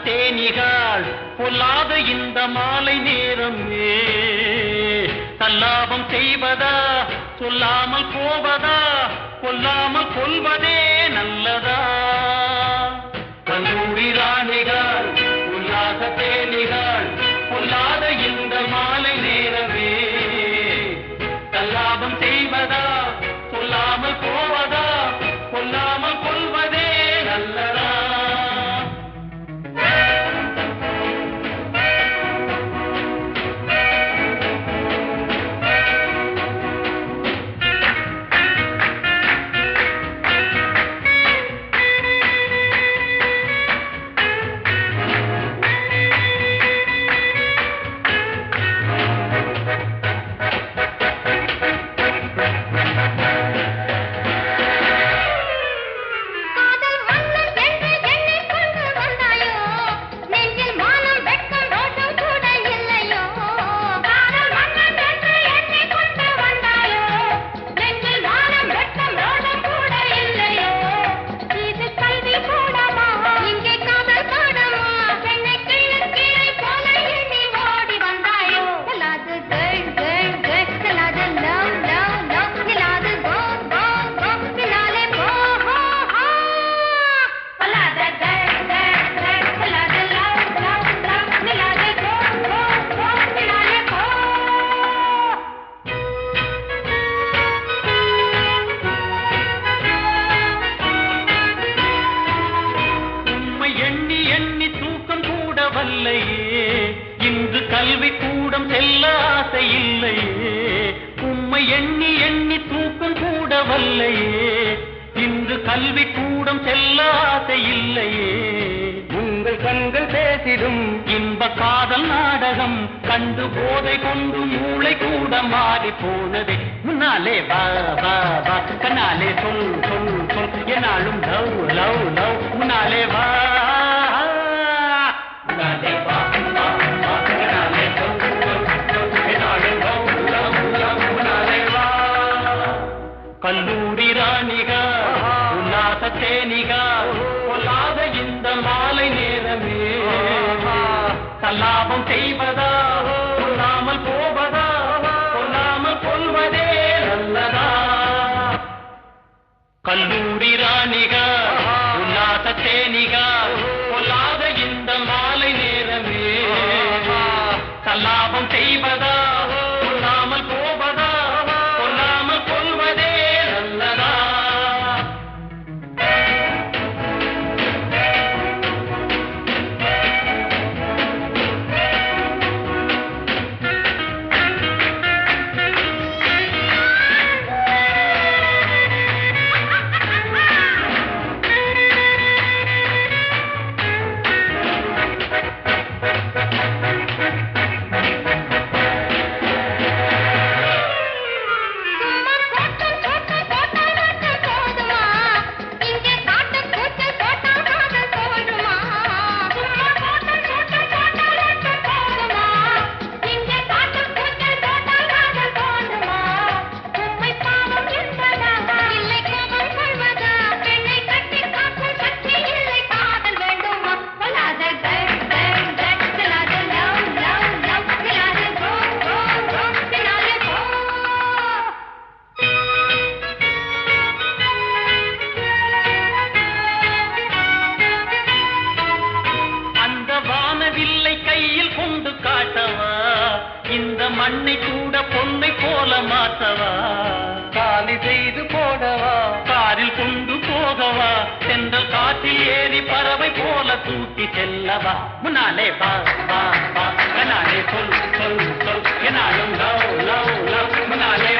தேனிகாள் பொல்லாத இந்த மாலை நேரமே தல்லாபம் செய்வதா சொல்லாமல் போவதா கொல்லாமல் கொள்வதே நல்லதா கல்லூரி ராணிகள் உல்லாச தேனிகாள் பொல்லாத இந்த மாலை நேரமே தல்லாபம் செய்வதா சொல்லாமல் போவதா கொல்லாமல் கொள்வதே நல்லதா இன்று கல்வி கூடம் செல்ல ஆசை இல்லையே உம்மை எண்ணி எண்ணி தூக்கம் கூட வல்லையே இன்று கல்வி கூடம் செல்ல ஆசை இல்லையே உங்கள் கண்கள் பேசிடும் இன்ப காதல் நாடகம் கண்டு போதை கொண்டு மூளை கூட மாறி போனதே முன்னாலே வா வா வா கண்ணாலே சொல் சொல் சொல் என்னாலும் லவ் லவ் லவ் முன்னாலே வா முன்னாலே வா கல்லூரி ராணிகா உல்லாச தேனிகா பொல்லாத இந்த மாலை நேரமே தல்லாபம் செய்வதா கொல்லாமல் போவதா கொல்லாமல் கொள்வதே நல்லதா கல்லூரி ராணிகா உல்லாச தேனிகா பொல்லாத இந்த மாலை நேரமே தல்லாபம் செய்வதா கொல்லாமல் போவதா கொல்லாமல் கொள்வதே நல்லதா இந்த மண்ணை கூட பொன்னை போல மாற்றவா காலி செய்து போடவா காரில் கொண்டு போகவா சென்றல் காற்றில் ஏறி பறவை போல தூக்கி செல்லவா முன்னாலே வா வா வா கண்ணாலே சொல் சொல் சொல் என்னாலும் லவ் லவ் லவ் முன்னாலே